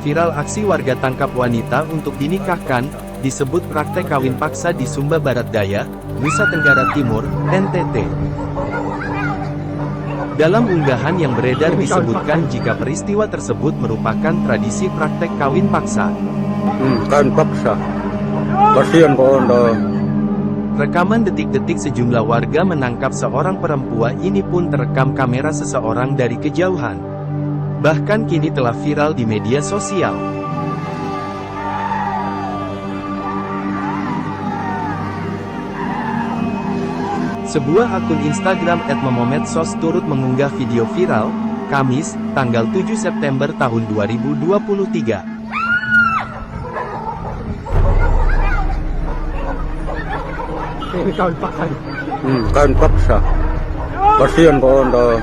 Viral aksi warga tangkap wanita untuk dinikahkan, disebut praktek kawin paksa di Sumba Barat Daya, Nusa Tenggara Timur, NTT. Dalam unggahan yang beredar disebutkan jika peristiwa tersebut merupakan tradisi praktek kawin paksa. Kawin paksa. Kasihan kok Anda. Rekaman detik-detik sejumlah warga menangkap seorang perempuan ini pun terekam kamera seseorang dari kejauhan. Bahkan kini telah viral di media sosial. Sebuah akun Instagram @memomedsos turut mengunggah video viral, Kamis, tanggal 7 September tahun 2023. Kawin paksa. Kasihan kok Anda.